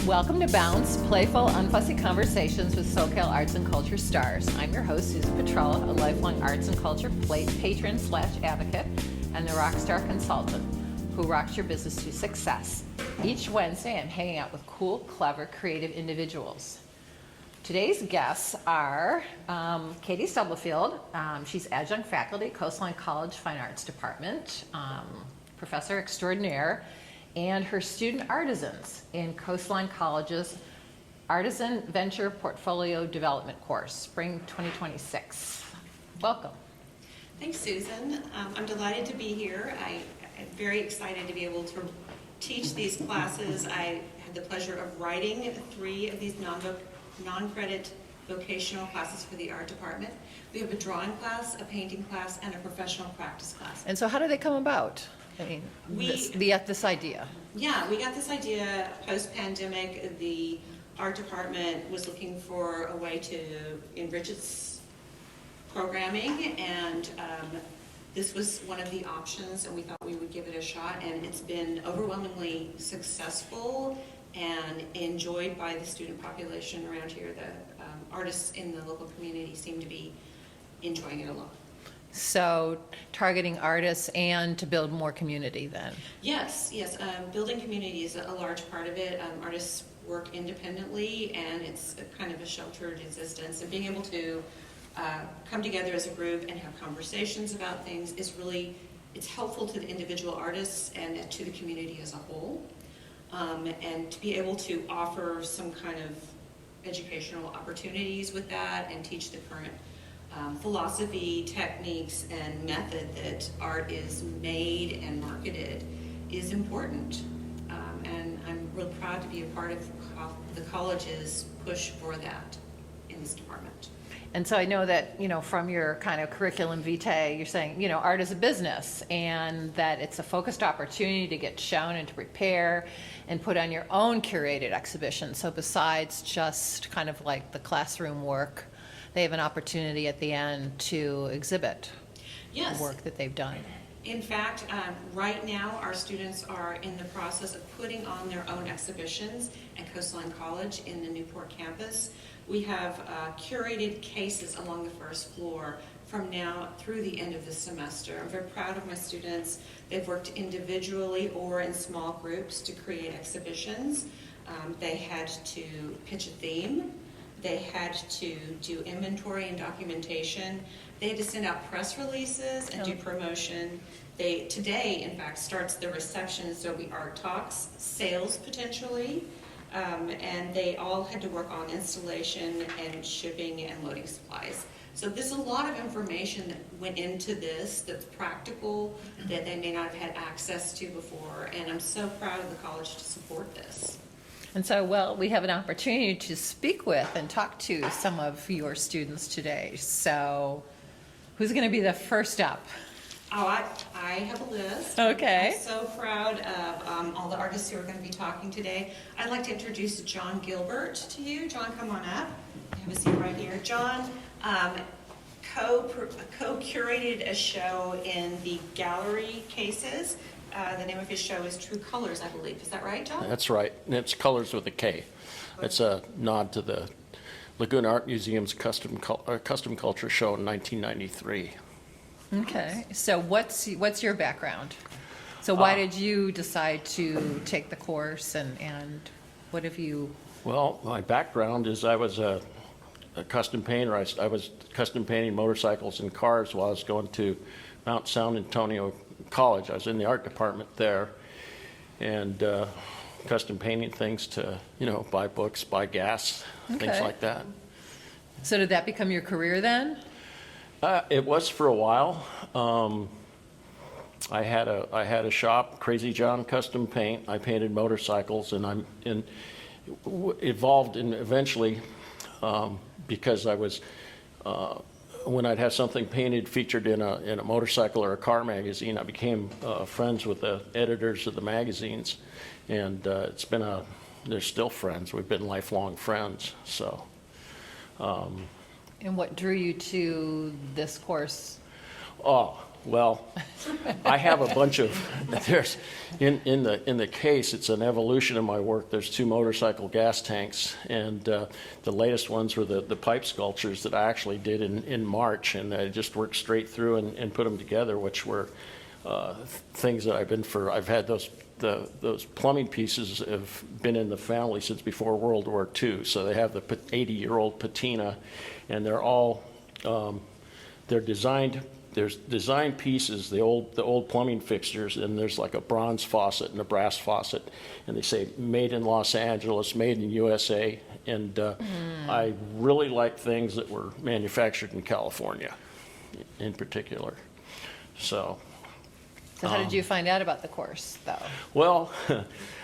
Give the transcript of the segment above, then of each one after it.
Welcome to Bounce, playful, unfussy conversations with SoCal arts and culture stars. I'm your host, Susan Petrella, a lifelong arts and culture patron/advocate, and the rockstar consultant who rocks your business to success. Each Wednesday, I'm hanging out with cool, clever, creative individuals. Today's guests are Katie Stubblefield. She's adjunct faculty, Coastline College Fine Arts Department, professor extraordinaire, and her student artisans in Coastline College's Artisan Venture Portfolio Development course, spring 2026. Welcome. Thanks, Susan. I'm delighted to be here. I'm very excited to be able to teach these classes. I had the pleasure of writing 3 of these non-credit vocational classes for the art department. We have a drawing class, a painting class, and a professional practice class. And so how did they come about? I mean, this idea. Yeah, we got this idea post-pandemic. The art department was looking for a way to enrich its programming, and this was one of the options, and we thought we would give it a shot, and it's been overwhelmingly successful and enjoyed by the student population around here. The artists in the local community seem to be enjoying it a lot. So targeting artists and to build more community then? Yes. Building community is a large part of it. Artists work independently, and it's kind of a sheltered existence. And being able to come together as a group and have conversations about things is really, it's helpful to the individual artists and to the community as a whole. And to be able to offer some kind of educational opportunities with that and teach the current philosophy, techniques, and method that art is made and marketed is important. And I'm real proud to be a part of the college's push for that in this department. And so I know that, from your kind of curriculum vitae, you're saying, art is a business, and that it's a focused opportunity to get shown and to prepare and put on your own curated exhibition. So besides just kind of like the classroom work, they have an opportunity at the end to exhibit the work that they've done. In fact, right now our students are in the process of putting on their own exhibitions at Coastline College in the Newport campus. We have curated cases along the first floor from now through the end of the semester. I'm very proud of my students. They've worked individually or in small groups to create exhibitions. They had to pitch a theme. They had to do inventory and documentation. They had to send out press releases and do promotion. Today, in fact, starts the reception, so we art talks, sales potentially, and they all had to work on installation and shipping and loading supplies. So there's a lot of information that went into this that's practical, that they may not have had access to before, and I'm so proud of the college to support this. And so, we have an opportunity to speak with and talk to some of your students today. So, who's going to be the first up? Oh, I have a list. Okay. I'm so proud of all the artists who are going to be talking today. I'd like to introduce John Gilbert to you. John, come on up. Have a seat right here. John co-curated a show in the gallery cases. The name of his show is True Colors, I believe. Is that right, John? That's right. And it's Colors with a K. It's a nod to the Laguna Art Museum's custom culture show in 1993. Okay. So what's your background? So why did you decide to take the course, and what have you? Well, my background is I was a custom painter. I was custom painting motorcycles and cars while I was going to Mount San Antonio College. I was in the art department there, and custom painting things to, buy books, buy gas, things like that. So did that become your career then? It was for a while. I had a shop, Crazy John Custom Paint. I painted motorcycles, and evolved, and eventually, because I was. When I'd have something painted featured in a motorcycle or a car magazine, I became friends with the editors of the magazines, and they're still friends. We've been lifelong friends. So. And what drew you to this course? Well, I have a bunch of, there's, in the case, it's an evolution of my work. There's 2 motorcycle gas tanks, and the latest ones were the pipe sculptures that I actually did in March, and I just worked straight through and put them together, which were things that I've had those plumbing pieces have been in the family since before World War II. So they have the 80-year-old patina, and they're all, they're designed. There's design pieces, the old plumbing fixtures, and there's like a bronze faucet and a brass faucet, and they say made in Los Angeles, made in USA, and I really like things that were manufactured in California, in particular. So how did you find out about the course, though? Well,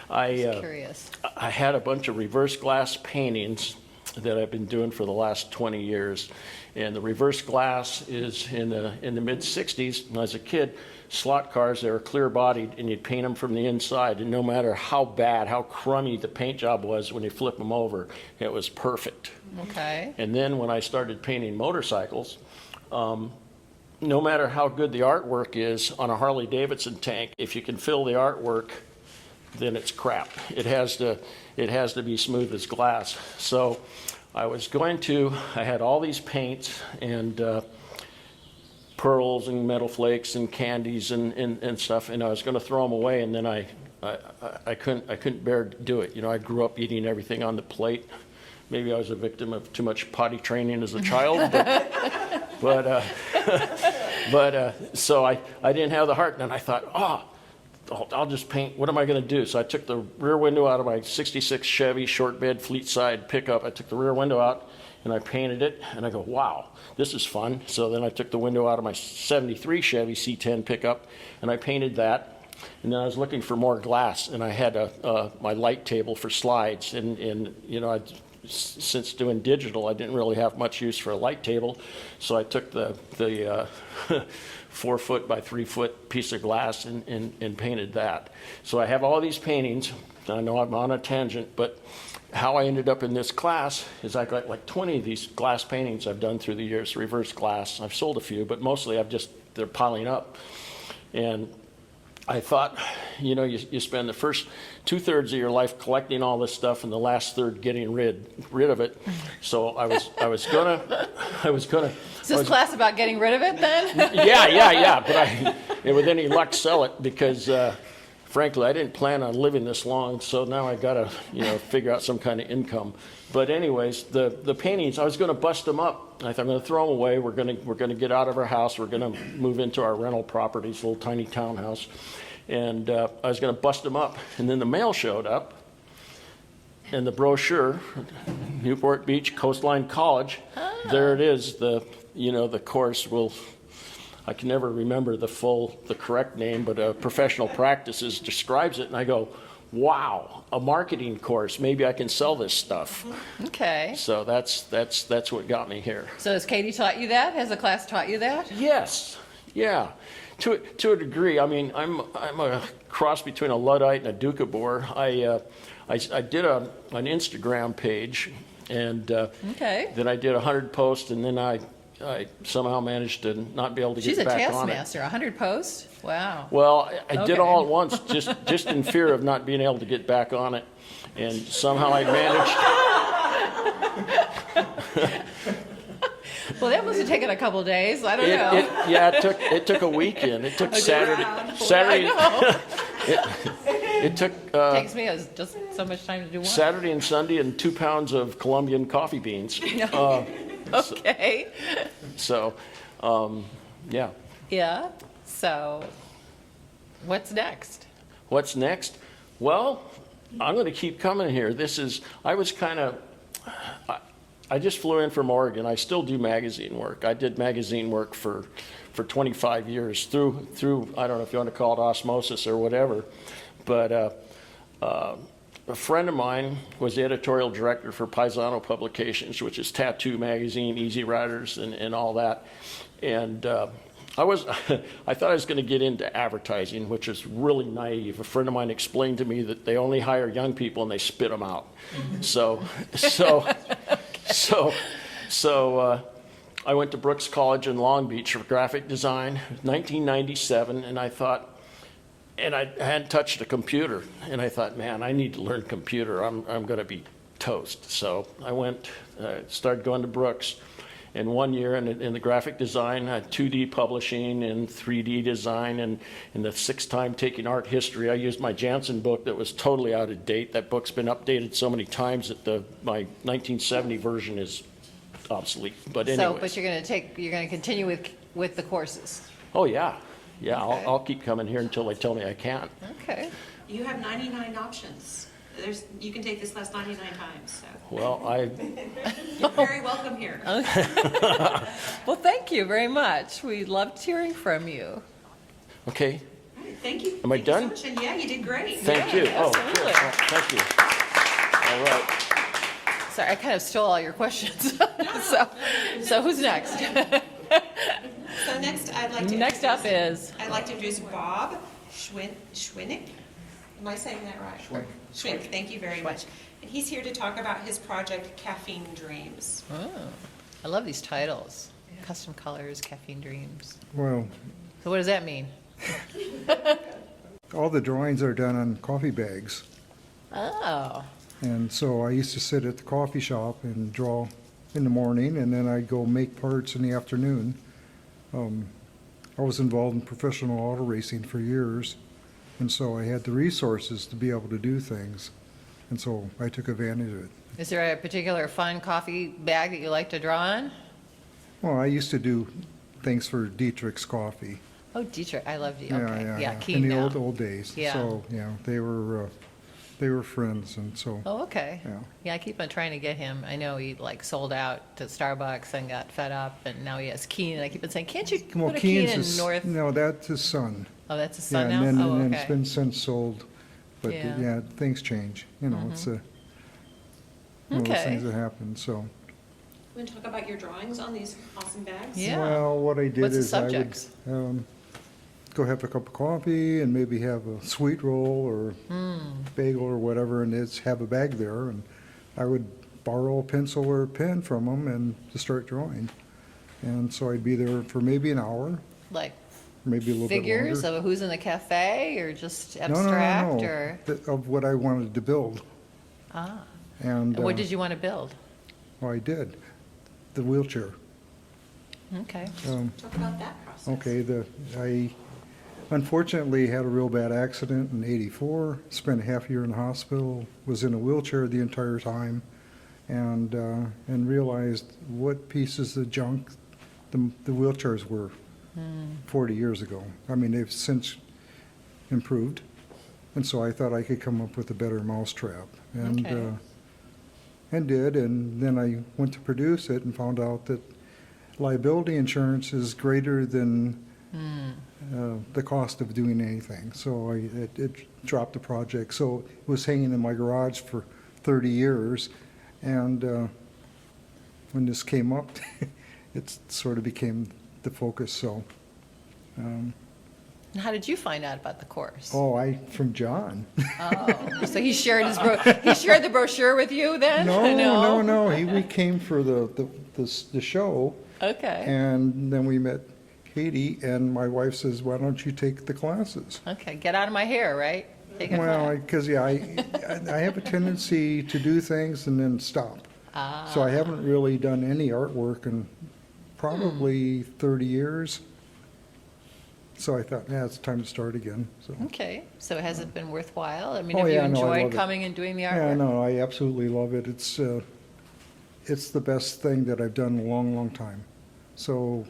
Just curious. I had a bunch of reverse glass paintings that I've been doing for the last 20 years. And the reverse glass is in the mid-'60s. When I was a kid, slot cars, they were clear-bodied, and you'd paint them from the inside. And no matter how bad, how crummy the paint job was, when you flip them over, it was perfect. Okay. And then when I started painting motorcycles, no matter how good the artwork is on a Harley-Davidson tank, if you can fill the artwork, then it's crap. It has to be smooth as glass. So I had all these paints and pearls and metal flakes and candies and stuff, and I was going to throw them away, and then I couldn't bear to do it. You know, I grew up eating everything on the plate. Maybe I was a victim of too much potty training as a child, but so I didn't have the heart, and then I thought, I'll just paint. What am I going to do? So I took the rear window out of my 66 Chevy short bed fleet side pickup. I took the rear window out and I painted it, and I go, wow, this is fun. So then I took the window out of my 73 Chevy C10 pickup and I painted that. And then I was looking for more glass, and I had my light table for slides. And you know, since doing digital, I didn't really have much use for a light table. So I took the 4-foot by 3-foot piece of glass and painted that. So I have all these paintings. I know I'm on a tangent, but how I ended up in this class is I got like 20 of these glass paintings I've done through the years, reverse glass. I've sold a few, but mostly they're piling up. And I thought, you know, you spend the first 2/3 of your life collecting all this stuff, and the last third getting rid of it. So I was gonna. Is this class about getting rid of it then? Yeah. But with any luck, sell it, because frankly, I didn't plan on living this long. So now I gotta, figure out some kind of income. But anyways, the paintings, I was going to bust them up. I thought, I'm going to throw them away. We're going to get out of our house. We're going to move into our rental properties, little tiny townhouse. And I was going to bust them up. And then the mail showed up, and the brochure, Newport Beach Coastline College. There it is. The course I can never remember the correct name, but Professional Practices describes it. And I go, wow, a marketing course. Maybe I can sell this stuff. Okay. So that's what got me here. So has Katie taught you that? Has the class taught you that? Yes. Yeah. To a degree. I mean, I'm a cross between a Luddite and a Doukhobor. I did an Instagram page, and then I did 100 posts, and then I somehow managed to not be able to get back on it. She's a taskmaster, 100 posts? Wow. Well, I did all at once, just in fear of not being able to get back on it, and somehow I managed. Well, that must have taken a couple days. I don't know. It took a weekend. It took Saturday. It took. Takes me just so much time to do one. Saturday and Sunday, and 2 pounds of Colombian coffee beans. Okay. So, yeah. Yeah. So, what's next? What's next? Well, I'm going to keep coming here. I just flew in from Oregon. I still do magazine work. I did magazine work for 25 years through, I don't know if you want to call it osmosis or whatever, but a friend of mine was the editorial director for Paisano Publications, which is Tattoo Magazine, Easy Riders, and all that. And I thought I was going to get into advertising, which is really naive. A friend of mine explained to me that they only hire young people and they spit them out. So I went to Brooks College in Long Beach for graphic design, 1997, and I thought, and I hadn't touched a computer, and I thought, man, I need to learn computer. I'm going to be toast. So I went, started going to Brooks, and 1 year in the graphic design, 2D publishing and 3D design, and in the 6th time taking art history, I used my Jansen book that was totally out of date. That book's been updated so many times that my 1970 version is obsolete. But anyways. So, but you're going to continue with the courses. Oh, yeah. Yeah, Okay. I'll keep coming here until they tell me I can't. Okay. You have 99 options. You can take this class 99 times, so Well, you're very welcome here. Well, thank you very much. We loved hearing from you. okay, All right, thank you. Am I Thank you so done? much. And yeah, you did great. thank you. Yeah, Oh, good. absolutely. Well, thank you. All right. Sorry, I kind of stole all your questions. So who's next? So next, I'd like to Next up introduce- is, I'd like to introduce Bob Schwinnick. Am I saying that right? Schwink, thank you very much. And he's here to talk about his project, Caffeine Dreams. oh, I love these titles. Custom colors, caffeine dreams. Well, So what does that mean? all the drawings are done on coffee bags. Oh, And so I used to sit at the coffee shop and draw in the morning, and then I'd go make parts in the afternoon. I was involved in professional auto racing for years, and so I had the resources to be able to do things. And so I took advantage of it. is there a particular fun coffee bag that you like to draw on? Well, I used to do things for Dietrich's Coffee. Oh, Dietrich, I love you. Okay, yeah, In keen the now. old days. Yeah. So, yeah, they were friends, and so, Oh, okay. yeah. Yeah, I keep on trying to get him. I know he like sold out to Starbucks and got fed up, and now he has Keen. And I keep on saying, can't you Well, put a Keen Keen's in is, North? no, that's his son. Oh, that's his Yeah, son now? and then, Oh, and then it's okay. been since sold, but Yeah. Mm-hmm. yeah, things change, it's one of those Okay. things that happen, so. You want to talk about your drawings on these awesome bags? Yeah. Well, what I did What's the is I would, subjects? go have a cup of coffee and maybe have a sweet roll or Hmm. bagel or whatever, and it's, have a bag there, and I would borrow a pencil or a pen from them and to start drawing. And so I'd be there for maybe an hour, Like maybe a little bit longer. figures of who's in the cafe, or just No, no, no, abstract, no, or? of what I wanted to build. Ah, And and what did you want to build? well, I did, the wheelchair. Okay. Talk about that process. Okay, I unfortunately had a real bad accident in '84, spent a half year in the hospital, was in a wheelchair the entire time, and realized what pieces of junk the wheelchairs were 40 years ago. I mean, they've since improved, and so I thought I could come up with a better mousetrap. And, Okay. and did, and then I went to produce it and found out that liability insurance is greater than the cost of doing anything. So it dropped the project. So it was hanging in my garage for 30 years, and when this came up, it sort of became the focus. So, And how did you find out about the course? from John. Oh, so he shared he shared the brochure with you then? No. We came for the show. Okay. And then we met Katie, and my wife says, "Why don't you take the classes?" Okay, get out of my hair, right? Take a Well, class. because I have a tendency to do things and then stop. So I haven't really done any artwork in probably 30 years. So I thought, yeah, it's time to start again. So Okay, so has it been worthwhile? I mean, Oh, have you yeah, no, I enjoyed love it. coming and doing the yeah, artwork? no, I absolutely love it. It's the best thing that I've done in a long, long time. So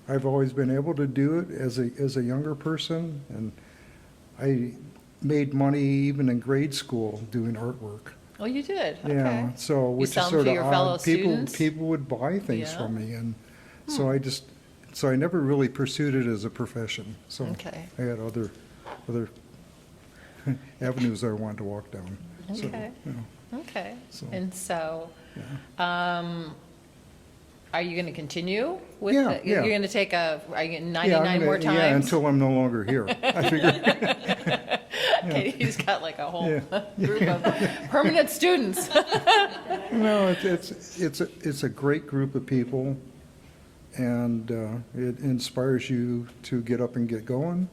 I've always been able to do it as a younger person, and I made money even in grade school doing artwork. Oh, you did? Yeah, Okay. so which is sell 'em sort to of your fellow odd. People students? would buy things Yeah. from me, and so I never really pursued it as a profession. So Okay. I had other avenues I wanted to walk down. So, Okay. you know, Okay, So, and so, yeah. Are you going to continue with Yeah, the, yeah. you're going to take are you getting Yeah, 99 more times? Yeah, until I'm no longer here. I figure, Katie's got like a whole Yeah. group of permanent students. no, it's a great group of people, and it inspires you to get up and get going.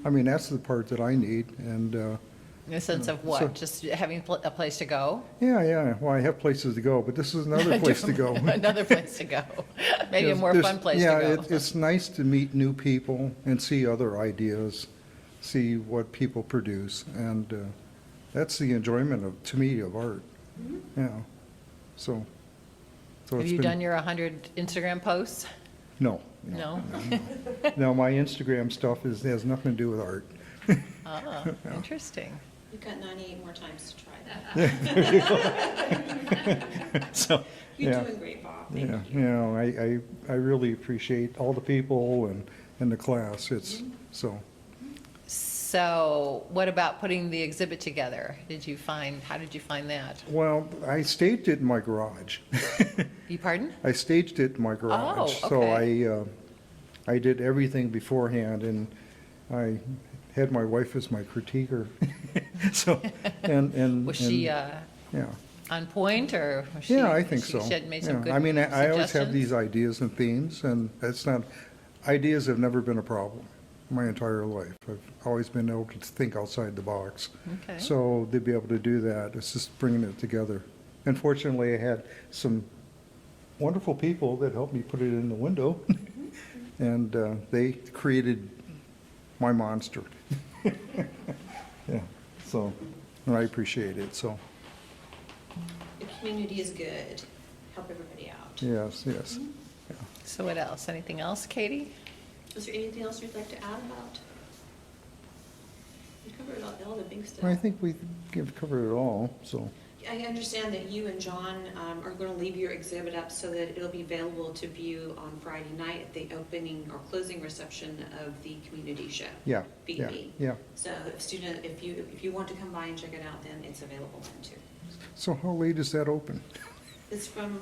I mean, that's the part that I need, and In a sense of what? So- Just having a place to go? yeah, well, I have places to go, but this is another place to go. Another place to go. Maybe a more There's- fun place yeah, to go. it's nice to meet new people and see other ideas, see what people produce, and that's the enjoyment of, to me, of art. Yeah, so Have it's you been- done your 100 Instagram posts? No. No? No, my Instagram stuff has nothing to do with art. Ah, interesting. You've got 98 more times to try that. So, You're yeah. doing great, Bob. Thank Yeah, you. you know, I really appreciate all the people and the class. It's, so, So what about putting the exhibit together? How did you find that? well, I staged it in my garage. You pardon? I staged it in my garage. Oh, So okay. I did everything beforehand, and I had my wife as my critiquer. So, and. Was she and- Yeah. on point, or was she? Yeah, I think she so. had made some Yeah. good I mean, I always have suggestions? these ideas and themes, and it's not, ideas have never been a problem my entire life. I've always been able to think outside the box. Okay. So to be able to do that, it's just bringing it together. And fortunately, I had some wonderful people that helped me put it in the window, and they created my monster. Yeah, so, and I appreciate it, so, The community is good. Help everybody out. yes. So what else? Anything else, Katie? Is there anything else you'd like to add about? We covered all the big stuff. I think we have covered it all, so. I understand that you and John are going to leave your exhibit up so that it'll be available to view on Friday night at the opening or closing reception of the community show. Yeah, B&B. yeah. So if you want to come by and check it out, then it's available then too. So how late is that open? It's from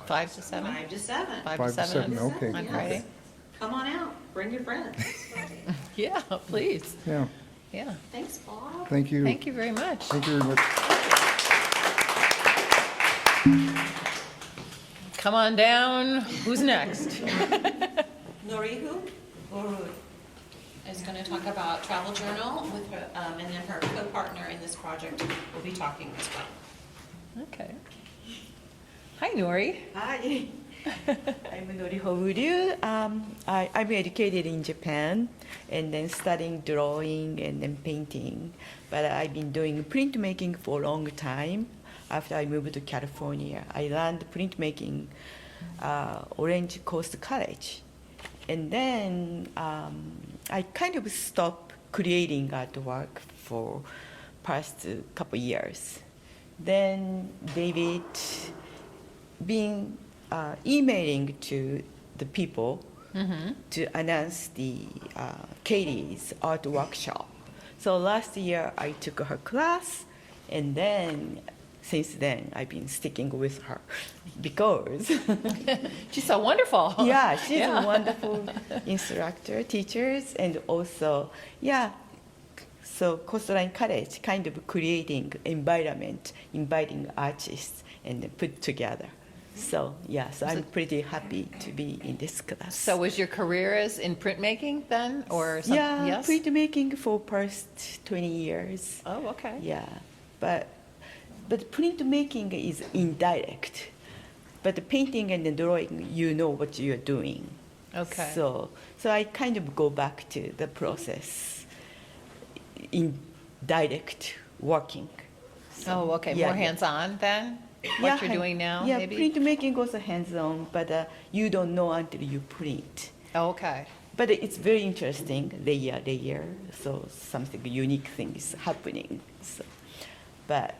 5 to 7? 5 to 7. 5 5 to to 7 7, okay. on Yes. Friday? Come on out, bring your friends. Yeah, please. Yeah, Yeah. Thanks, Bob. thank you. Thank you very much. Thank you very much. Come on down. Who's next? Norihu is going to talk about travel journal with her, and then her co-partner in this project will be talking as well. Okay. Hi, Nori. Hi, I'm Noriho Uryu. I'm educated in Japan and then studying drawing and then painting. But I've been doing printmaking for a long time. After I moved to California, I learned printmaking Orange Coast College. And then I kind of stopped creating artwork for past couple years. Then David been emailing to the people to announce the Katie's art workshop. So last year I took her class, and then since then I've been sticking with her because She's so wonderful. yeah, she's Yeah. a wonderful instructor, teachers, and also so Coastline College kind of creating environment, inviting artists and then put together. So so I'm pretty happy to be in this class. So was your career is in printmaking then, or something? yeah, Yes? printmaking for past 20 years. Oh, okay. Yeah, but printmaking is indirect. But the painting and the drawing, you know what you're doing. Okay. So I kind of go back to the process in direct working. Oh, okay. Yeah, More yeah. hands-on then? What you're doing now, yeah, maybe? printmaking also hands-on, but you don't know until you print. Oh, okay. But it's very interesting, layer, so something unique thing is happening. So, but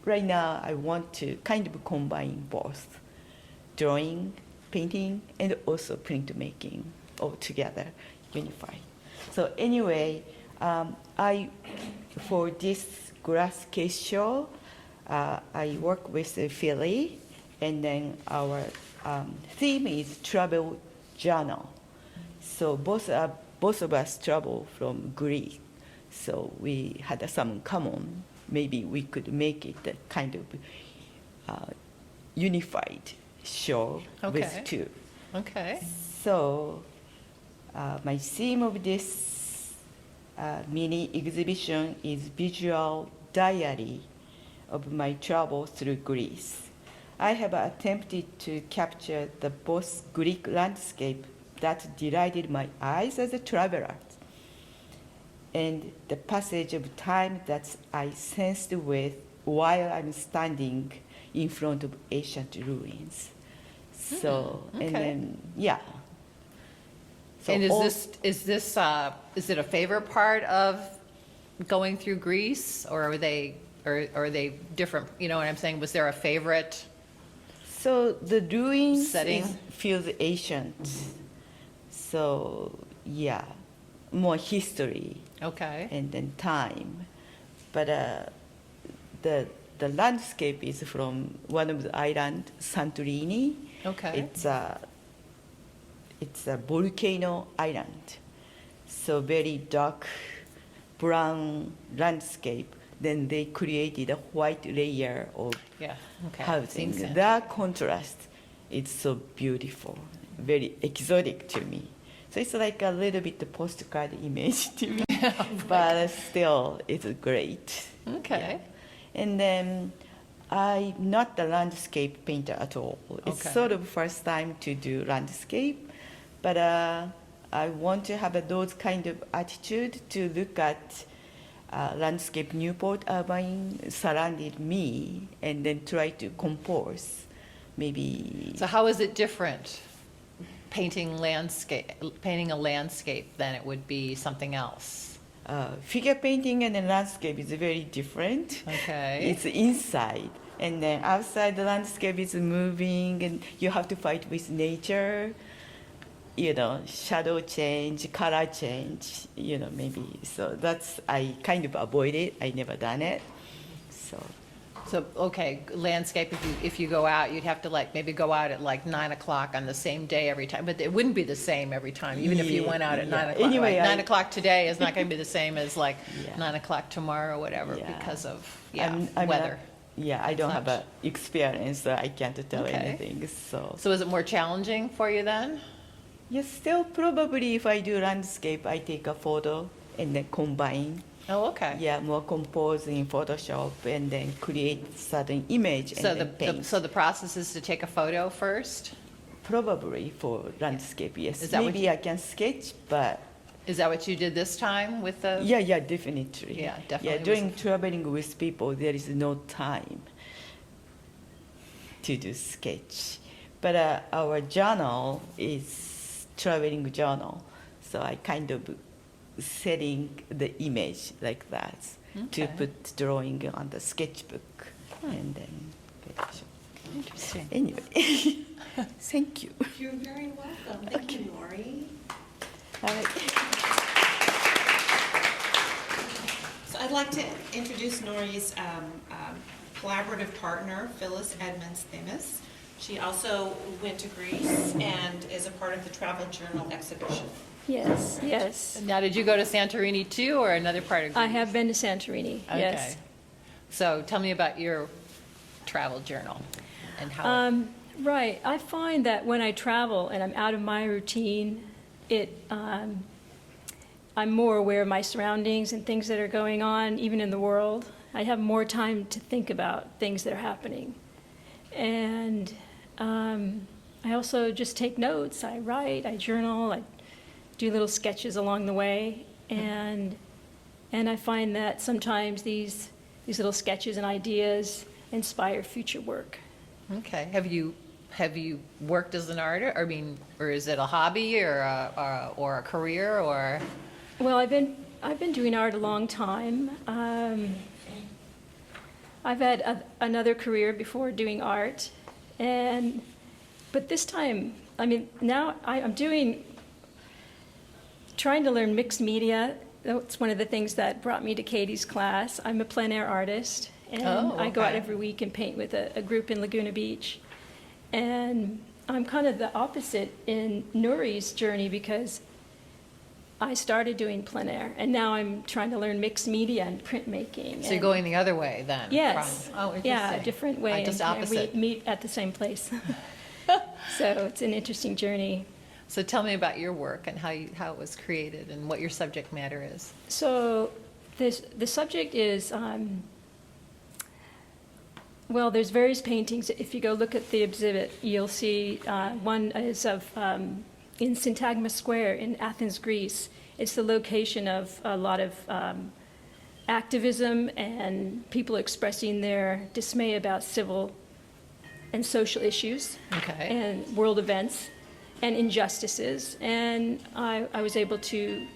right now I want to kind of combine both, drawing, painting, and also printmaking all together, unified. So anyway, for this glass case show, I work with Philly and then our theme is travel journal. So both of us travel from Greece, so we had some common. Maybe we could make it a kind of unified show Okay. with two. Okay. So my theme of this mini exhibition is visual diary of my travel through Greece. I have attempted to capture the both Greek landscape that delighted my eyes as a traveler and the passage of time that I sensed with while I'm standing in front of ancient ruins. So, okay. and then, yeah. So And all- is it a favorite part of going through Greece, or are they different? You know what I'm saying? Was there a favorite? So the ruins Setting? feels ancient. So yeah, more history Okay. and then time. But the landscape is from one of the island, Santorini. Okay. It's a volcano island. So very dark brown landscape. Then they created a white layer of Yeah. Okay. housing. Seems That contrast is so beautiful, very exotic to me. So it's like a little bit the postcard image to me, but still it's great. Okay. Yeah. And then I'm not a landscape painter at all. It's Okay. sort of first time to do landscape, but I want to have those kind of attitude to look at landscape Newport Irvine surrounded me and then try to compose maybe. So how is it different, painting a landscape than it would be something else? Figure painting and the landscape is very different. Okay. It's inside, and then outside the landscape is moving, and you have to fight with nature. You know, shadow change, color change. You know, maybe so. That's I kind of avoid it. I never done it. So Okay, landscape, if you go out, you'd have to maybe go out at 9 o'clock on the same day every time, but it wouldn't be the same every time, even if you Yeah, went out at yeah. 9 o'clock. Anyway, Like, I- 9 o'clock today is not going to be the same as Yeah. 9 o'clock tomorrow or whatever Yeah. because of, I'm weather. I don't have such. a experience, so I can't tell Okay. anything. So So is it more challenging for you then? yes, still probably if I do landscape, I take a photo and then combine. Oh, okay. Yeah, more compose in Photoshop and then create certain image So and then paint. so the process is to take a photo first? Probably for landscape, yes. Is that what Maybe you- I can sketch, but Is that what you did this time with the? yeah, definitely. Yeah, definitely Yeah, was- during traveling with people, there is no time to do sketch. But our journal is traveling journal, so I kind of setting the image like that to Okay. put drawing on the sketchbook and then picture. Interesting. Anyway, thank you. You're very welcome. Thank you, Nori. All right. So I'd like to introduce Nori's collaborative partner, Phyllis Edmonds-Themis. She also went to Greece and is a part of the Travel Journal exhibition. Yes, yes. Now, did you go to Santorini too, or another part of Greece? I have been to Santorini, yes. Okay. So tell me about your travel journal and how. Right, I find that when I travel and I'm out of my routine, I'm more aware of my surroundings and things that are going on, even in the world. I have more time to think about things that are happening. And I also just take notes. I write, I journal, I do little sketches along the way. And I find that sometimes these little sketches and ideas inspire future work. Okay. Have you worked as an artist? I mean, or is it a hobby or a career or? Well, I've been doing art a long time. I've had another career before doing art, but this time, I mean, now I'm trying to learn mixed media. That's one of the things that brought me to Katie's class. I'm a plein air artist, and Oh, I go out okay. every week and paint with a group in Laguna Beach. And I'm kind of the opposite in Nuri's journey because I started doing plein air, and now I'm trying to learn mixed media and printmaking. So you're going the other way then? Yes. Oh, Yeah, a interesting. different way. Just and opposite. we meet at the same place. So it's an interesting journey. So tell me about your work and how it was created and what your subject matter is. So the subject is, well, there's various paintings. If you go look at the exhibit, you'll see one is of in Syntagma Square in Athens, Greece. It's the location of a lot of activism and people expressing their dismay about civil and social issues Okay. and world events and injustices. And I was able to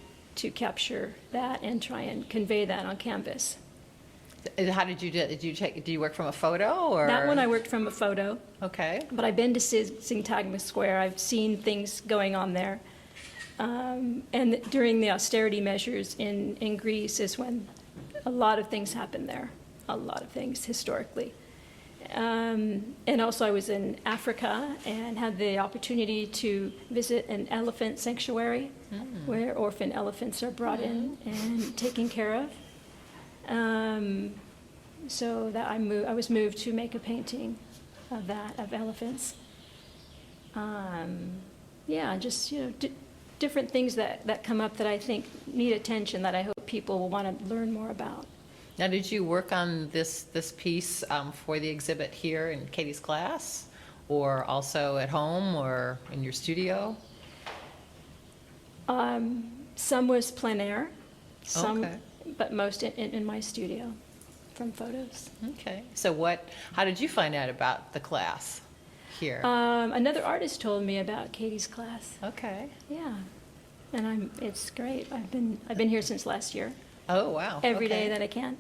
capture that and try and convey that on canvas. How did you do it? Did you work from a photo or? That one I worked from a photo, Okay. but I've been to Syntagma Square. I've seen things going on there. And during the austerity measures in Greece is when a lot of things happened there, a lot of things historically. And also I was in Africa and had the opportunity to visit an elephant sanctuary where orphan elephants are brought in and taken care of. So that I was moved to make a painting of that, of elephants. Yeah, just, different things that come up that I think need attention, that I hope people will want to learn more about. Now, did you work on this piece for the exhibit here in Katie's class, or also at home or in your studio? Some was plein air, some, Okay. but most in my studio from photos. Okay. So how did you find out about the class here? Another artist told me about Katie's class. Okay. Yeah, and it's great. I've been here since last year, Oh, wow. every Okay. day that I can,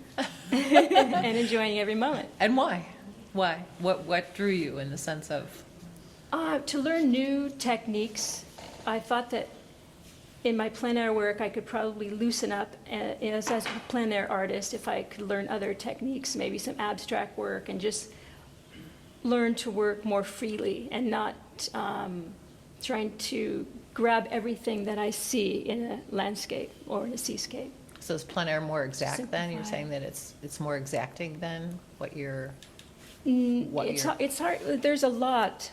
and enjoying every moment. And why? Why? What drew you in the sense of? To learn new techniques. I thought that in my plein air work, I could probably loosen up as a plein air artist if I could learn other techniques, maybe some abstract work, and just learn to work more freely and not trying to grab everything that I see in a landscape or in a seascape. So is plein air more exact then? You're Simplify. saying that it's more exacting than what you're? It's hard. There's a lot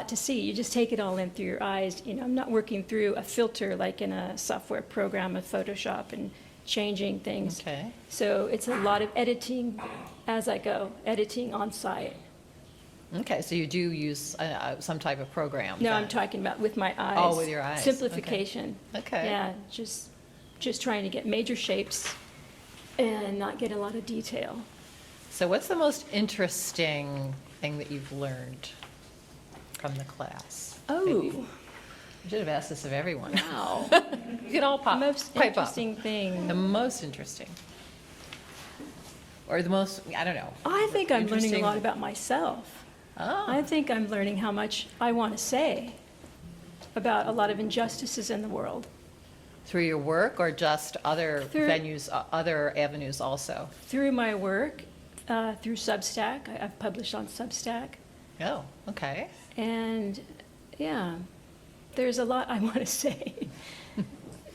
to see. You just take it all in through your eyes. I'm not working through a filter like in a software program of Photoshop and changing things. Okay. So it's a lot of editing as I go, editing on site. Okay, so you do use some type of program? No, then? I'm talking about with my eyes. Oh, with your eyes. Simplification. Okay. Yeah, just trying to get major shapes and not get a lot of detail. So what's the most interesting thing that you've learned from the class? Maybe. Oh, I should have asked this of everyone. wow. You can all The pipe most up. interesting thing. The most interesting. Or the most, I don't know. I think I'm learning a Interesting. lot about myself. I Oh, think I'm learning how much I want to say about a lot of injustices in the world through your work or just other Through- venues, other avenues also? through my work, through Substack. I've published on Substack. Oh, okay. And yeah, there's a lot I want to say.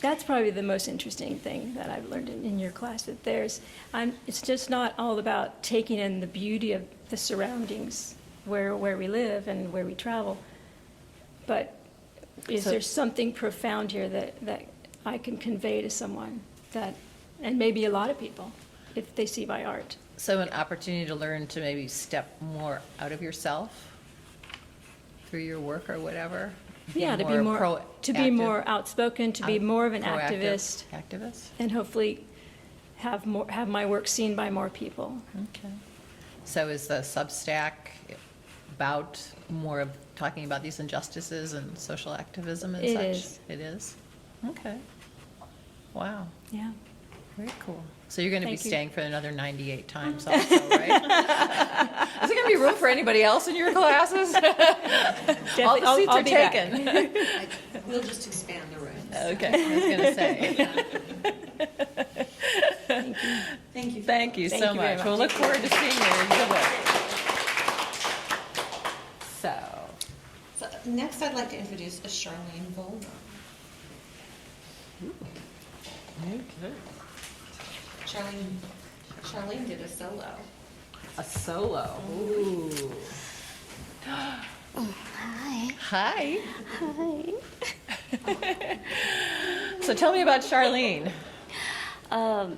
That's probably the most interesting thing that I've learned in your class, that it's just not all about taking in the beauty of the surroundings where we live and where we travel, but is So- there something profound here that I can convey to someone, and maybe a lot of people, if they see my art. So an opportunity to learn to maybe step more out of yourself through your work or whatever? Yeah, to be more proactive? outspoken, to be more of an Proactive activist, Activist? and hopefully have my work seen by more people. Okay. So is the Substack about more of talking about these injustices and social activism and It such? is. It is? Okay. Wow, Yeah. very cool. So you're going to be Thank you. staying for another 98 times also, right? Is there going to be room for anybody else in your classes? All the seats I'll are be back. taken. We'll just expand the rooms. Okay, I was going to say. Thank you. Thank you Thank so you very much. We'll much. look forward to seeing your exhibit. So, next I'd like to introduce Charlene Volner. Charlene did a solo. A solo. Ooh. Hi. Hi. Hi. So tell me about Charlene. I'm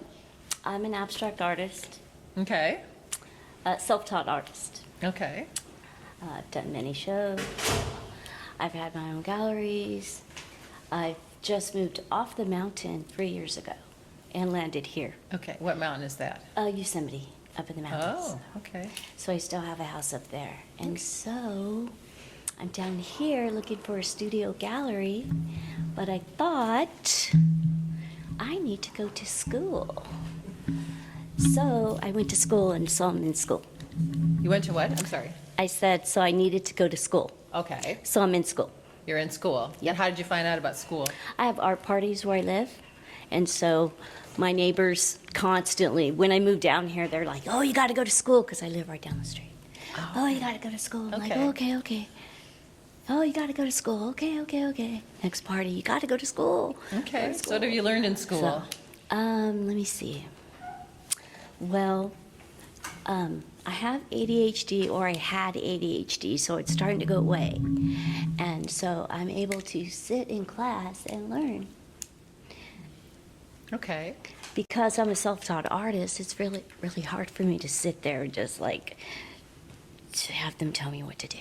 an abstract artist, Okay. self-taught artist. Okay. I've done many shows. I've had my own galleries. I've just moved off the mountain 3 years ago and landed here, Okay. What mountain is that? Yosemite, up in the mountains. Oh, okay. So I still have a house up there. And so I'm down here looking for a studio gallery, but I thought I need to go to school. So I went to school, and so I'm in school. You went to what? I'm sorry. I said, so I needed to go to school. Okay. So I'm in school. You're in school. Yep. And how did you find out about school? I have art parties where I live. And so my neighbors constantly, when I moved down here, they're like, oh, you got to go to school, because I live right down the street. Oh, you got to go to school. I'm like, Okay. okay, okay. Oh, you got to go to school. Okay, okay, okay. Next party, you got to go to school. Okay. So what have you learned in school? So, let me see. Well, I have ADHD, or I had ADHD, so it's starting to go away. And so I'm able to sit in class and learn. Okay. Because I'm a self-taught artist, it's really, really hard for me to sit there and just like to have them tell me what to do.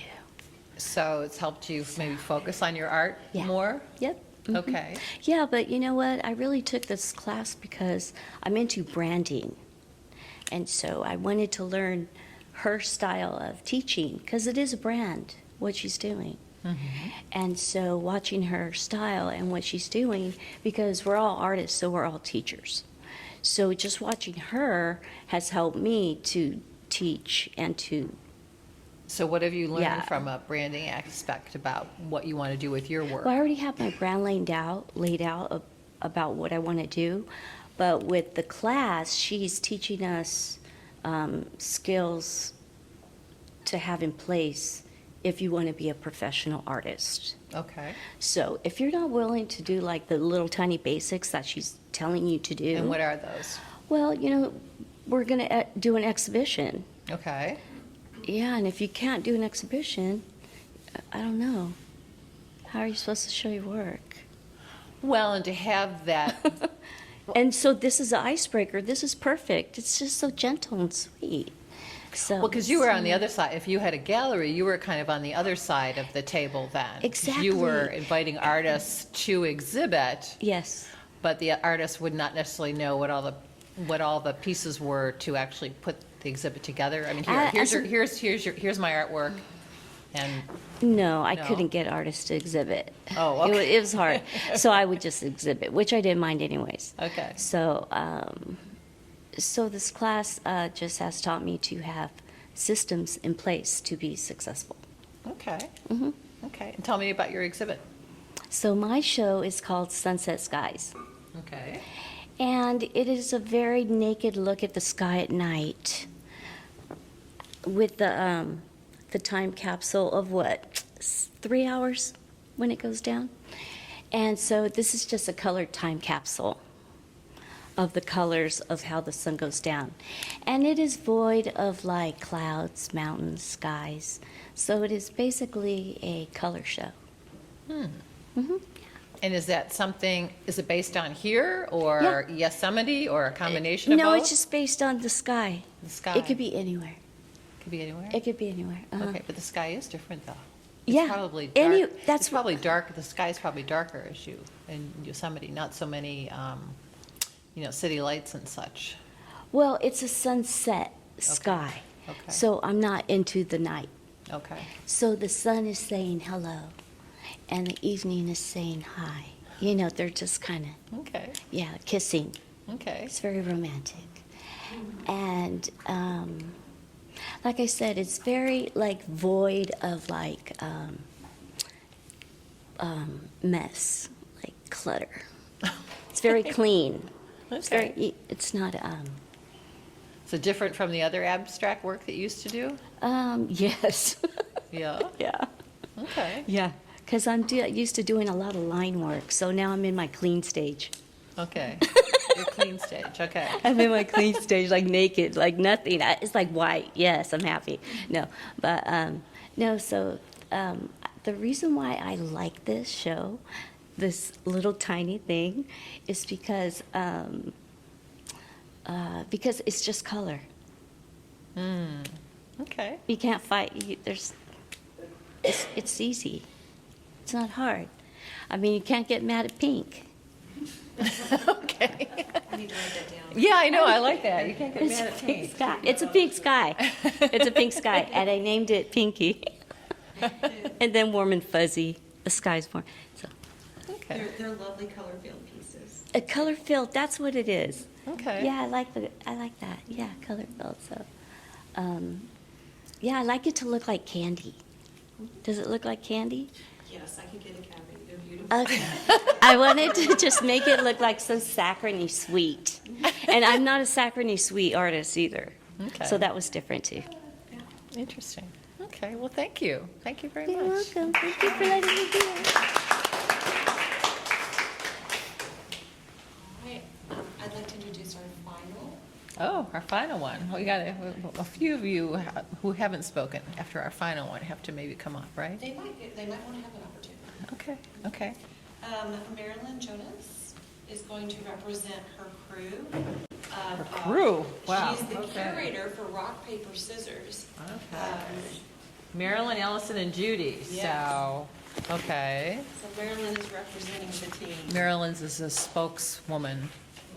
So it's helped you maybe focus on your art Yeah. more? Yep. Mhm. Okay. Yeah, but you know what? I really took this class because I'm into branding. And so I wanted to learn her style of teaching, because it is a brand, what she's doing. And so watching her style and what she's doing, because we're all artists, so we're all teachers. So just watching her has helped me to teach and to, So what have you learned Yeah. from a branding aspect about what you want to do with your work? well, I already have my brand laid out about what I want to do. But with the class, she's teaching us skills to have in place if you want to be a professional artist. Okay. So if you're not willing to do like the little tiny basics that she's telling you to do, And what are those? well, we're going to do an exhibition. Okay. Yeah, and if you can't do an exhibition, I don't know. How are you supposed to show your work? Well, and to have that, And so this is an icebreaker. This is perfect. It's just so gentle and sweet. So well, because you were on the other side. If you had a gallery, you were kind of on the other side of the table then. 'Cause you were Exactly. inviting artists to exhibit, Yes. but the artists would not necessarily know what all the pieces were to actually put the exhibit together. I mean, As a- here's my artwork, and No, I No? couldn't get artists to exhibit. Oh, It okay. was hard. So I would just exhibit, which I didn't mind anyways. okay. So, so this class just has taught me to have systems in place to be successful. Okay. Mm-hmm. Okay. And tell me about your exhibit. So my show is called Sunset Skies. Okay. And it is a very naked look at the sky at night with the time capsule of what, 3 hours when it goes down? And so this is just a colored time capsule of the colors of how the sun goes down. And it is void of like clouds, mountains, skies. So it is basically a color show. And is that something, is it based on here or Yosemite or a combination of both? No, it's just based on the sky. The sky. It could be anywhere. Could be anywhere? It could be anywhere. Uh-huh. Okay, but the sky is different though. Yeah, It's probably dark. that's It's probably dark, the sky is probably darker as you, in Yosemite, not so many, city lights and such. Well, it's a sunset sky. Okay. So I'm not into the night. Okay. So the sun is saying hello, and the evening is saying hi. They're just kind of, Okay. kissing. Okay. It's very romantic. And like I said, it's very like void of like mess, like clutter. It's very clean. It's Okay. it's not So different from the other abstract work that you used to do? yes. Yeah. Yeah. Okay. Yeah. because I'm used to doing a lot of line work, so now I'm in my clean stage. Okay. Your clean stage, okay. I'm in my clean stage, like naked, like nothing. It's like white. Yes, I'm happy. No, but no. So the reason why I like this show, this little tiny thing, is because it's just color. Okay. You can't fight. It's easy. It's not hard. I mean, you can't get mad at pink. Okay. I need to write that down. Yeah, I know, I like that. You can't get It's mad a at pink pink. sky. It's a pink sky. It's a pink sky, and I named it Pinky. And then warm and fuzzy. The sky's warm. So Okay. They're lovely color-filled pieces. a color filled. That's what it is. Okay. Yeah, I like that. Yeah, color filled. So, yeah, I like it to look like candy. Does it look like candy? Yes, I can get a cavity. They're beautiful. Okay. I wanted to just make it look like so saccharine sweet. And I'm not a saccharine sweet artist either. Okay. So that was different too. Interesting. Okay, well, thank you. Thank you very You're much. welcome. Thank you for letting me do it. All right, I'd like to introduce our final. Oh, our final one. We got a few of you who haven't spoken after our final one have to maybe come up, right? They might want to have an opportunity. Okay, okay. Marilyn Jonas is going to represent her crew. Her crew? Wow, She's the okay. curator for Rock, Paper, Scissors. Marilyn, Ellison, and Judy, so, okay. So Marilyn is representing the team. Marilyn's is a spokeswoman.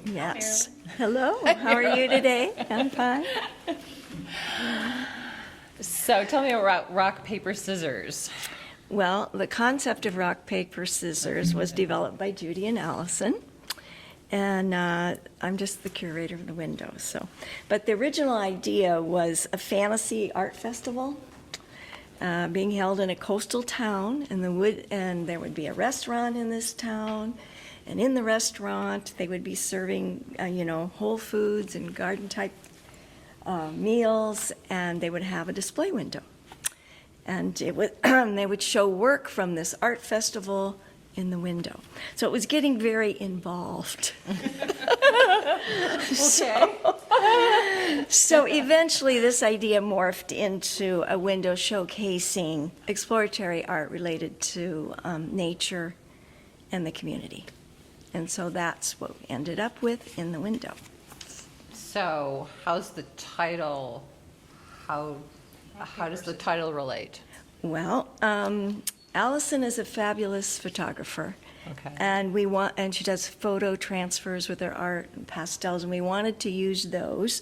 Yes. Hello, how are you today? I'm fine. So tell me about rock, paper, scissors. Well, the concept of rock, paper, scissors was developed by Judy and Allison, and I'm just the curator of the window. So, but the original idea was a fantasy art festival being held in a coastal town, and there would be a restaurant in this town. And in the restaurant, they would be serving, whole foods and garden-type meals, and they would have a display window. And it would, they would show work from this art festival in the window. So it was getting very involved. So eventually, this idea morphed into a window showcasing exploratory art related to nature and the community. And so that's what we ended up with in the window. So how's the title, how does the title relate? Well, Allison is a fabulous photographer. Okay. And she does photo transfers with her art and pastels, and we wanted to use those.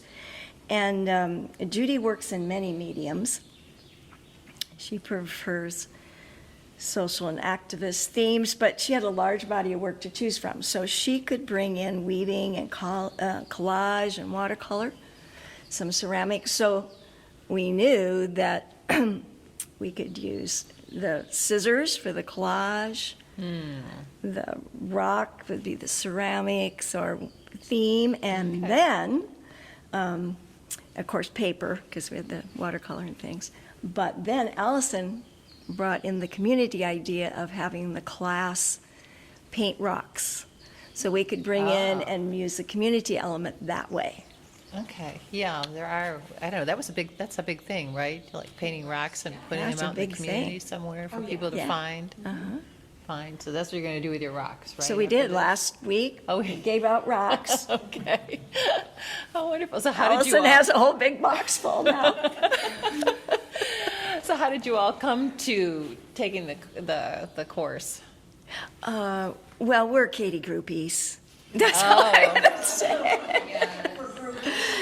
And Judy works in many mediums. She prefers social and activist themes, but she had a large body of work to choose from. So she could bring in weaving and collage and watercolor, some ceramics. So we knew that we could use the scissors for the collage, the rock would be the ceramics or theme, and then, of course, paper, because we had the watercolor and things. But then Allison brought in the community idea of having the class paint rocks. So we could bring in and use the community element that way. Okay, yeah, there are, I don't know, that's a big thing, right? Like painting rocks and putting That's them a out in the big community thing. somewhere for Oh, yeah. people to Yeah. find. Uh-huh. Fine, so that's what you're gonna do with your rocks, right? So we After did this? last week. Oh, We gave out rocks. Okay. How wonderful. So how did you Allison all, has a whole big box full now. so how did you all come to taking the course? Well, we're Katie groupies. That's all I'm gonna say.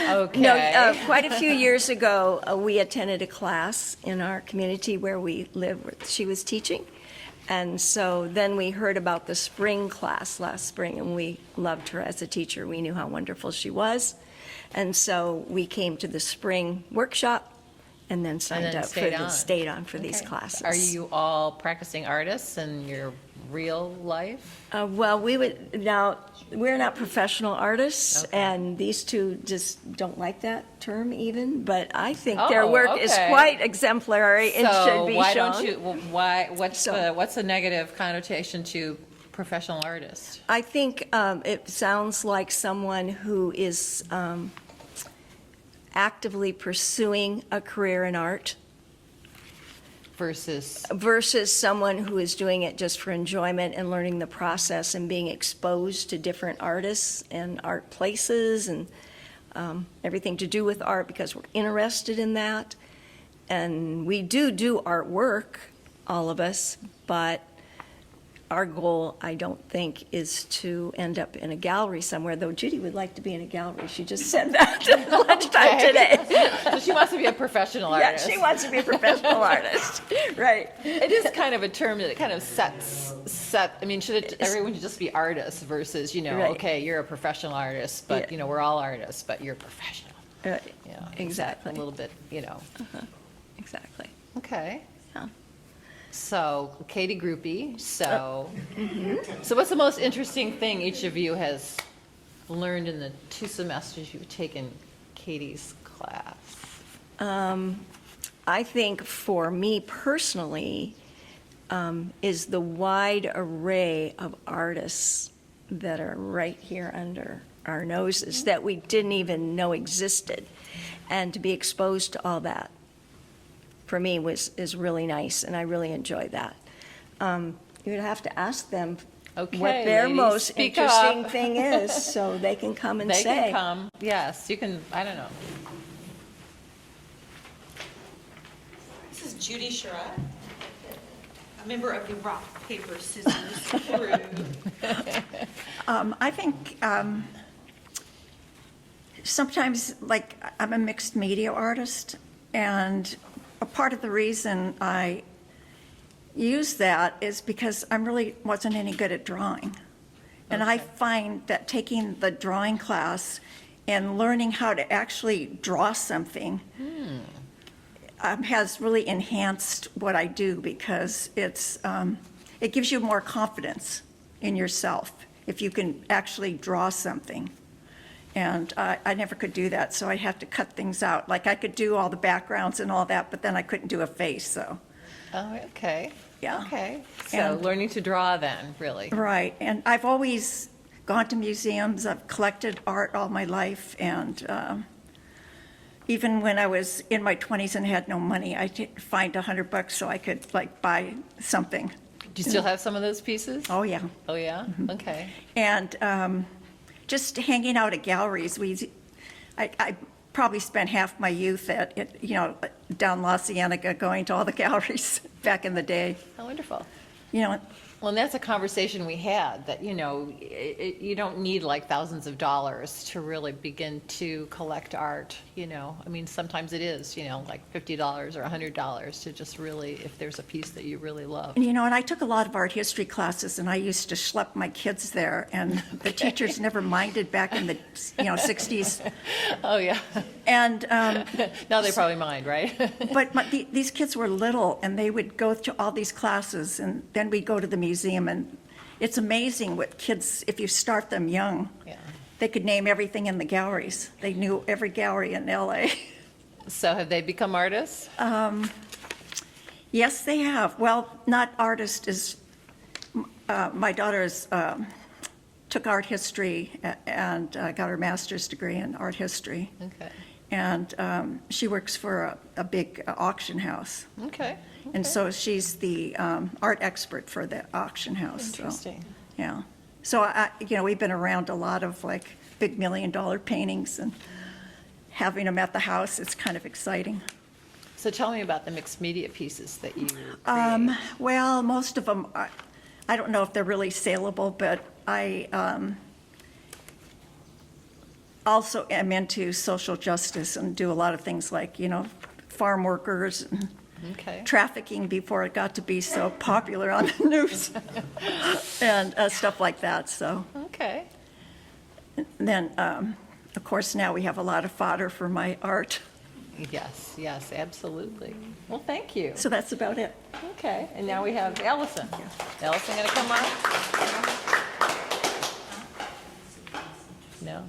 Okay. No, quite a few years ago, we attended a class in our community where we live, where she was teaching. And so then we heard about the spring class last spring, and we loved her as a teacher. We knew how wonderful she was. And so we came to the spring workshop and then signed then up stayed on. stayed on for these Okay. classes. Are you all practicing artists and you're real life? Well, we're not professional artists, Okay. and these two just don't like that term even, but I think their Oh, work is okay. quite exemplary and So should be why shown. don't you, well, why, So- what's the negative connotation to professional artist? I think it sounds like someone who is actively pursuing a career in art Versus, someone who is doing it just for enjoyment and learning the process and being exposed to different artists and art places and everything to do with art because we're interested in that. And we do artwork, all of us, but our goal, I don't think, is to end up in a gallery somewhere, though Judy would like to be in a gallery. She just said that at lunchtime today. so she wants to be a professional Yeah, artist. she wants to be a professional artist, right. It is kind of a term that kind of I mean, everyone should just be artists versus, Right. okay, you're a professional artist, but, Yeah. we're all artists, but you're professional. Yeah, Exactly. A little bit, Exactly. Okay. Yeah. So, Katie Groupie, so what's the most interesting thing each of you has learned in the 2 semesters you've taken Katie's class? I think for me personally, is the wide array of artists that are right here under our noses that we didn't even know existed. And to be exposed to all that, for me, is really nice, and I really enjoy that. You'd have to ask them Okay, what their ladies, most speak interesting up. thing is, so they can come and They say. can come, yes, you can, I don't know. This is Judy Sherrod, a member of the Rock, Paper, Scissors crew. I think sometimes, like, I'm a mixed media artist, and a part of the reason I use that is because I really wasn't any good at drawing. And I find that taking the drawing class and learning how to actually draw something has really enhanced what I do, because it gives you more confidence in yourself if you can actually draw something. And I never could do that, so I have to cut things out. Like, I could do all the backgrounds and all that, but then I couldn't do a face, so. Oh, okay. Yeah. Okay, so And- learning to draw then, really. Right, and I've always gone to museums, I've collected art all my life, and even when I was in my 20s and had no money, I did find $100 so I could, like, buy something. Do you still have some of those pieces? Oh, yeah. Oh, yeah? Okay. And just hanging out at galleries, I probably spent half my youth down La Cienega going to all the galleries back in the day. Oh, wonderful. You know, Well, and that's a conversation we had, that, you don't need like thousands of dollars to really begin to collect art, I mean, sometimes it is, like $50 or $100 to just really, if there's a piece that you really love. and I took a lot of art history classes, and I used to schlep my kids there, and the teachers never minded back in the 60s. Oh, yeah. And Now they probably mind, right? but these kids were little, and they would go to all these classes, and then we'd go to the museum, and it's amazing what kids, if you start them young, Yeah. they could name everything in the galleries. They knew every gallery in LA. So have they become artists? Yes, they have. Well, not artist is, my daughter took art history and got her master's degree in art history. Okay. And she works for a big auction house. Okay. And so she's the art expert for the auction house. so, Interesting. Yeah. So, we've been around a lot of like big $1 million paintings, and having them at the house, it's kind of exciting. So tell me about the mixed media pieces that you create. Well, most of them, I don't know if they're really saleable, but I also am into social justice and do a lot of things like, farm workers and Okay. trafficking before it got to be so popular on the news and stuff like that. So Okay. then, of course, now we have a lot of fodder for my art. Yes, yes, absolutely. Well, thank you. So that's about it. Okay, and now we have Allison. Allison gonna come on? No?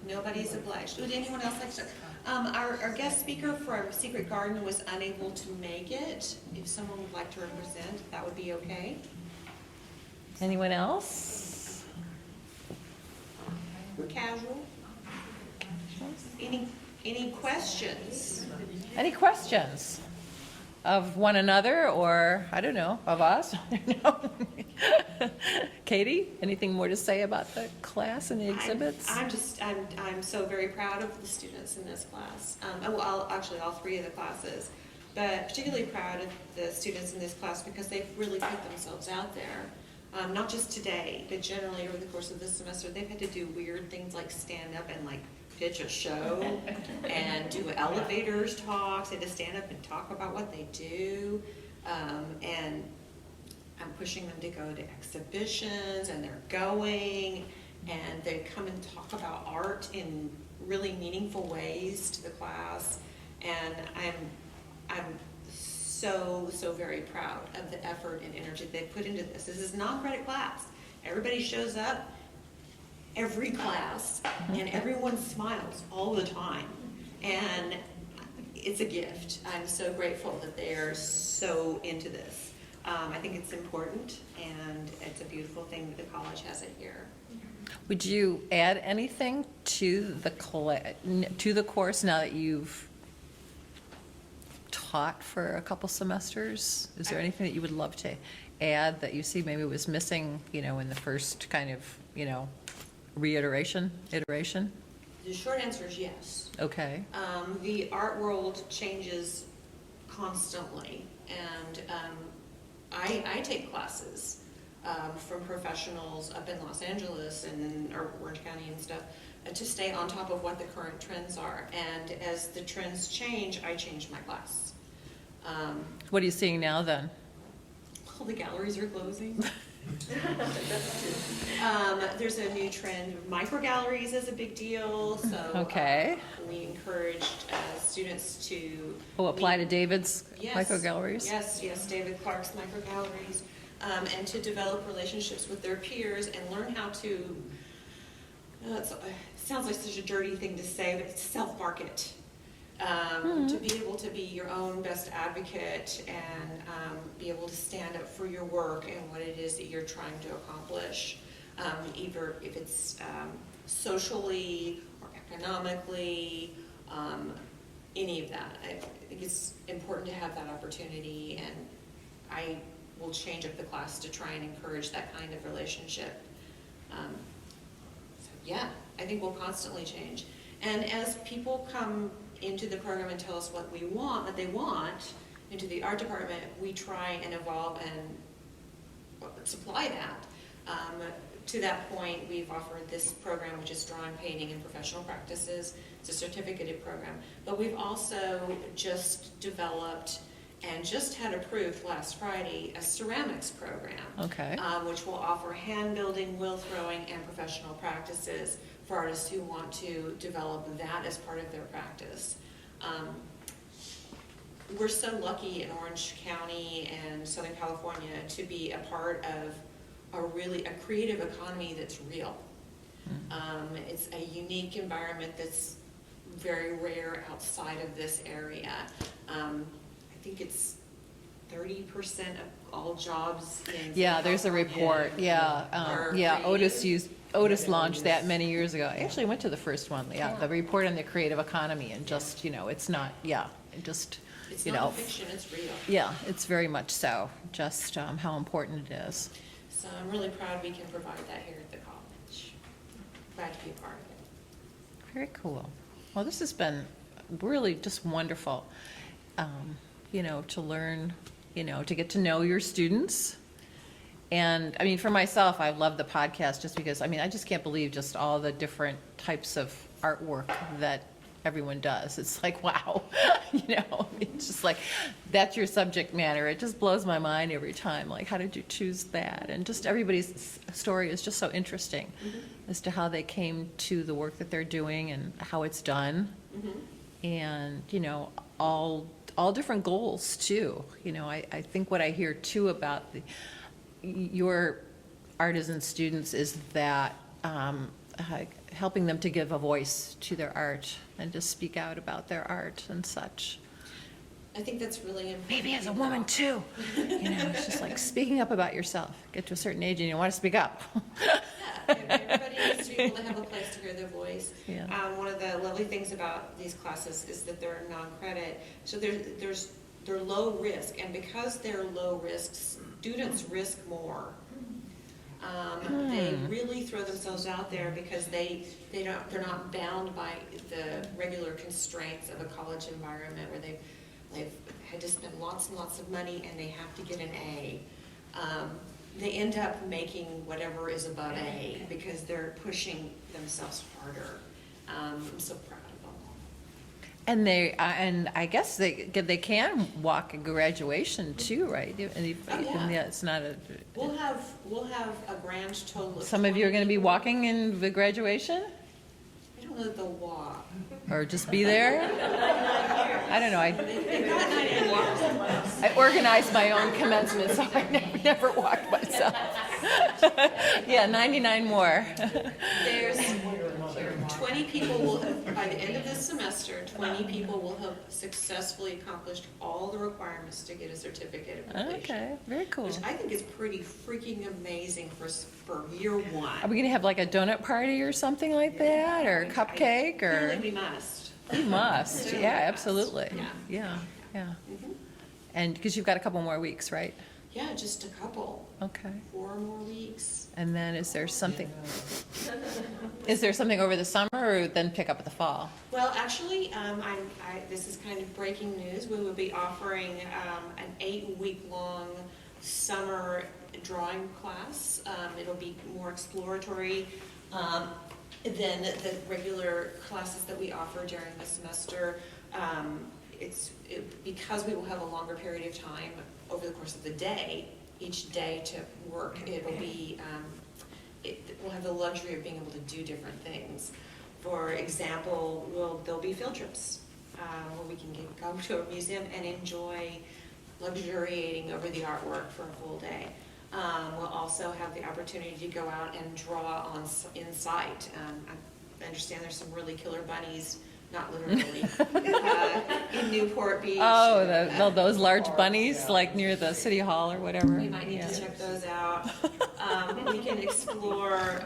Nobody's obliged. Would anyone else like to? Our guest speaker from Secret Garden was unable to make it. If someone would like to represent, that would be okay. Anyone else? Casual. Any questions? Any questions of one another, or, I don't know, of us? I don't know. Katie, anything more to say about the class and the exhibits? I'm so very proud of the students in this class. Actually, all three of the classes, but particularly proud of the students in this class because they've really put themselves out there. Not just today, but generally over the course of this semester, they've had to do weird things like stand up and like pitch a show and do elevators talks. They had to stand up and talk about what they do. And I'm pushing them to go to exhibitions, and they're going, and they come and talk about art in really meaningful ways to the class. And I'm so very proud of the effort and energy they put into this. This is non-credit class. Everybody shows up every class, and everyone smiles all the time, and it's a gift. I'm so grateful that they are so into this. I think it's important, and it's a beautiful thing that the college has it here. Would you add anything to the course now that you've taught for a couple semesters? Is there anything that you would love to add that you see maybe was missing, in the first kind of, iteration? The short answer is yes. Okay. The art world changes constantly, and I take classes from professionals up in Los Angeles or Orange County and stuff to stay on top of what the current trends are. And as the trends change, I change my class. What are you seeing now then? All the galleries are closing. There's a new trend. Micro galleries is a big deal, so Okay. We encouraged students to Apply to David's Yes. micro galleries? Yes, David Clark's micro galleries, and to develop relationships with their peers and learn how to. It sounds like such a dirty thing to say, but it's self-market. To be able to be your own best advocate and be able to stand up for your work and what it is that you're trying to accomplish, either if it's socially or economically, any of that. I think it's important to have that opportunity, and I will change up the class to try and encourage that kind of relationship. Yeah, I think we'll constantly change. And as people come into the program and tell us what they want into the art department, we try and evolve and supply that. To that point, we've offered this program, which is drawing, painting, and professional practices. It's a certificated program. But we've also just developed and just had approved last Friday a ceramics program. Okay. Which will offer hand building, wheel throwing, and professional practices for artists who want to develop that as part of their practice. We're so lucky in Orange County and Southern California to be a part of a creative economy that's real. It's a unique environment that's very rare outside of this area. I think it's 30% of all jobs in Yeah, there's a report. Yeah, creative. Otis launched that many years ago. I actually went to the first one. Yeah, the report on the creative economy, and just it's not. Yeah, just It's not fiction, it's real. Yeah, it's very much so. Just how important it is. So I'm really proud we can provide that here at the college. Glad to be a part of it. Very cool. Well, this has been really just wonderful. To learn, to get to know your students. And I mean, for myself, I love the podcast just because, I just can't believe just all the different types of artwork that everyone does. It's like, wow, it's just like, that's your subject matter. It just blows my mind every time. Like, how did you choose that? And just everybody's story is just so interesting as to how they came to the work that they're doing and how it's done. And, all different goals too. I think what I hear too about your Artisan students is that helping them to give a voice to their art and to speak out about their art and such. I think that's really important. Maybe as a woman too. It's just like speaking up about yourself. Get to a certain age and you want to speak up. Yeah, everybody needs to be able to have a place to hear their voice. Yeah. One of the lovely things about these classes is that they're non-credit, so they're low risk, and because they're low risk, students risk more. They really throw themselves out there because they're not bound by the regular constraints of a college environment where they've had to spend lots and lots of money and they have to get an A. They end up making whatever is above A because they're pushing themselves harder. I'm so proud of them. And I guess they can walk a graduation too, right? yeah. It's not a. We'll have a grand total of Some of you are going to be 20 walking in the graduation, I don't know that they'll walk. or just be there. I don't know. They've got 99 walkers. I organized my own commencement, so I never walked myself. Yeah, 99 more. There's 20 people will have, by the end of this semester, 20 people will have successfully accomplished all the requirements to get a certificate of completion. Okay, very cool. Which I think is pretty freaking amazing for year one. Are we going to have like a donut party or something like that, or a cupcake, Clearly or? we must. We must, Clearly yeah, we must. absolutely. Yeah. Yeah. Mhm. And, because you've got a couple more weeks, right? Yeah, just a couple, Okay. 4 more weeks. And then is there something over the summer, or then pick up at the fall? Well, actually, this is kind of breaking news. We will be offering an 8-week-long summer drawing class. It'll be more exploratory than the regular classes that we offer during the semester. Because we will have a longer period of time over the course of the day, each day to work, it will be, we'll have the luxury of being able to do different things. For example, there'll be field trips where we can go to a museum and enjoy luxuriating over the artwork for a full day. We'll also have the opportunity to go out and draw in sight. I understand there's some really killer bunnies, not literally, in Newport Beach. Oh, those large bunnies, like near the city hall or whatever? We might need to check those out. We can explore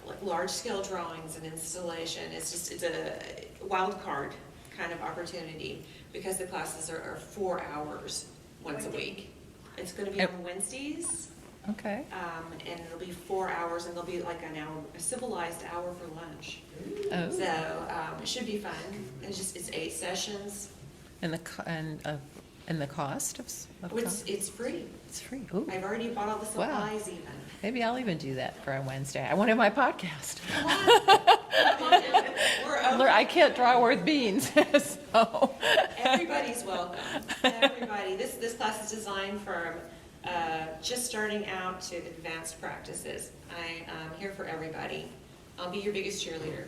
like large-scale drawings and installation. It's a wild card kind of opportunity because the classes are 4 hours once a week. It's going to be on Wednesdays. Okay. And it'll be 4 hours, and there'll be like an hour, a civilized hour for lunch. Oh. So it should be fun. It's 8 sessions. And the cost of cost? It's free. It's free. Ooh. I've already bought all the Wow. supplies even. Maybe I'll even do that for a Wednesday. I want to have my podcast. Come on down. We're open. I can't draw worth beans, so. Everybody's welcome. Everybody. This class is designed from just starting out to advanced practices. I'm here for everybody. I'll be your biggest cheerleader.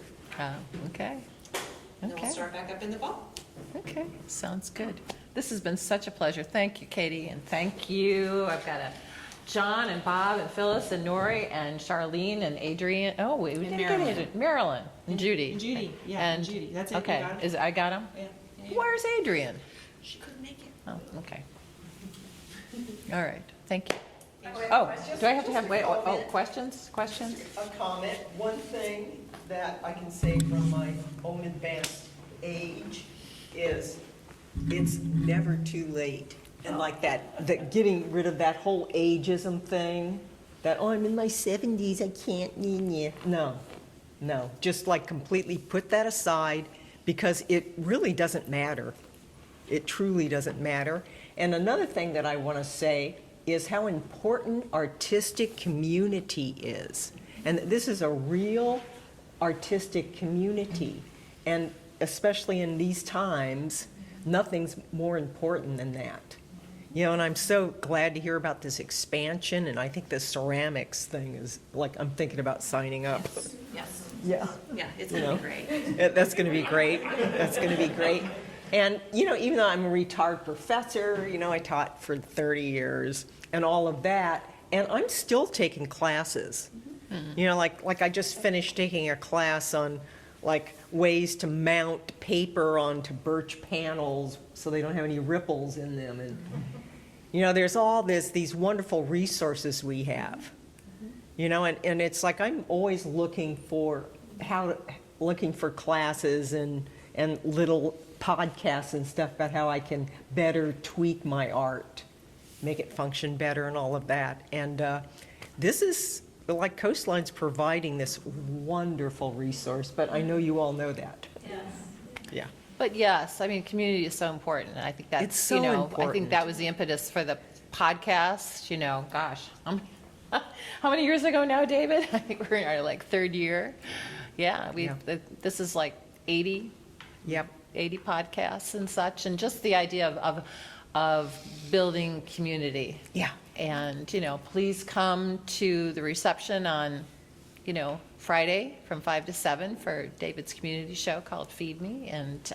Okay. And then we'll Okay. start back up in the fall. Okay, sounds good. This has been such a pleasure. Thank you, Katie, and thank you. I've got John and Bob and Phyllis and Nori and Charlene and Adrian. Oh, we didn't get Adrian. Marilyn and Judy. And Judy, yeah, and Judy. That's it, you Okay, got it. I got him? Yeah. Where's Adrian? She couldn't make it. Oh, okay. All right, thank you. Oh, do I have to have, questions? A comment, one thing that I can say from my own advanced age is it's never too late. And like that getting rid of that whole ageism thing, that, oh, I'm in my 70s, I can't, no, just like completely put that aside because it really doesn't matter. It truly doesn't matter. And another thing that I want to say is how important artistic community is. And this is a real artistic community. And especially in these times, nothing's more important than that. You know, and I'm so glad to hear about this expansion, and I think the ceramics thing is, like, I'm thinking about signing up. Yes. Yeah. Yeah, it's You going know. to be great. That's going to be great. That's going to be great. And, even though I'm a retired professor, I taught for 30 years and all of that, and I'm still taking classes. Like I just finished taking a class on like ways to mount paper onto birch panels so they don't have any ripples in them. And, there's all these wonderful resources we have. And it's like I'm always looking for classes and little podcasts and stuff about how I can better tweak my art, make it function better and all of that. And this is, like Coastline's providing this wonderful resource, but I know you all know that. Yes. Yeah. But yes, I mean, community is so important, and I think that's, It's so I important. think that was the impetus for the podcast, gosh, how many years ago now, David? I think we're in our like third year. Yeah, this is like 80 Yep. 80 podcasts and such, and just the idea of building community. Yeah. And, please come to the reception on, Friday from 5 to 7 for David's community show called Feed Me, and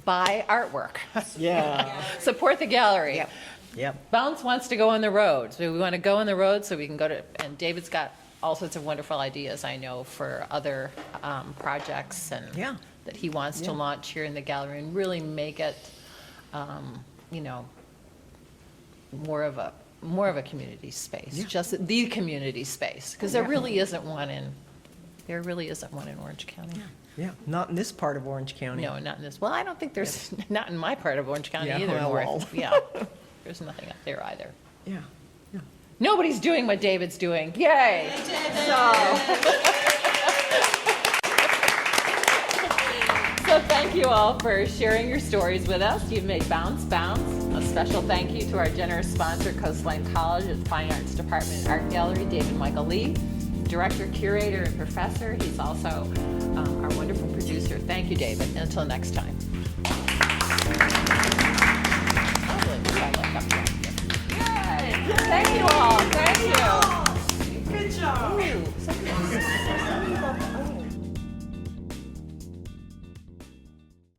buy artwork. Yeah. Support the gallery. Yep. Yep. Bounce wants to go on the road, so we want to go on the road so we can go to, and David's got all sorts of wonderful ideas, I know, for other projects and Yeah. that he wants to launch here in the gallery and really make it, more of a community space, Yeah. just the community space, because there really isn't one in Orange County. Yeah. Not in this part of Orange County. No, not in this. Well, I don't think there's not in my part of Orange County Yeah, either. well, North. Yeah, there's nothing up there either. Yeah. Nobody's doing what David's doing. Yay! So thank you all for sharing your stories with us. You've made Bounce bounce. A special thank you to our generous sponsor, Coastline College, its Fine Arts Department and Art Gallery, David Michael Lee, director, curator, and professor. He's also our wonderful producer. Thank you, David. Until next time.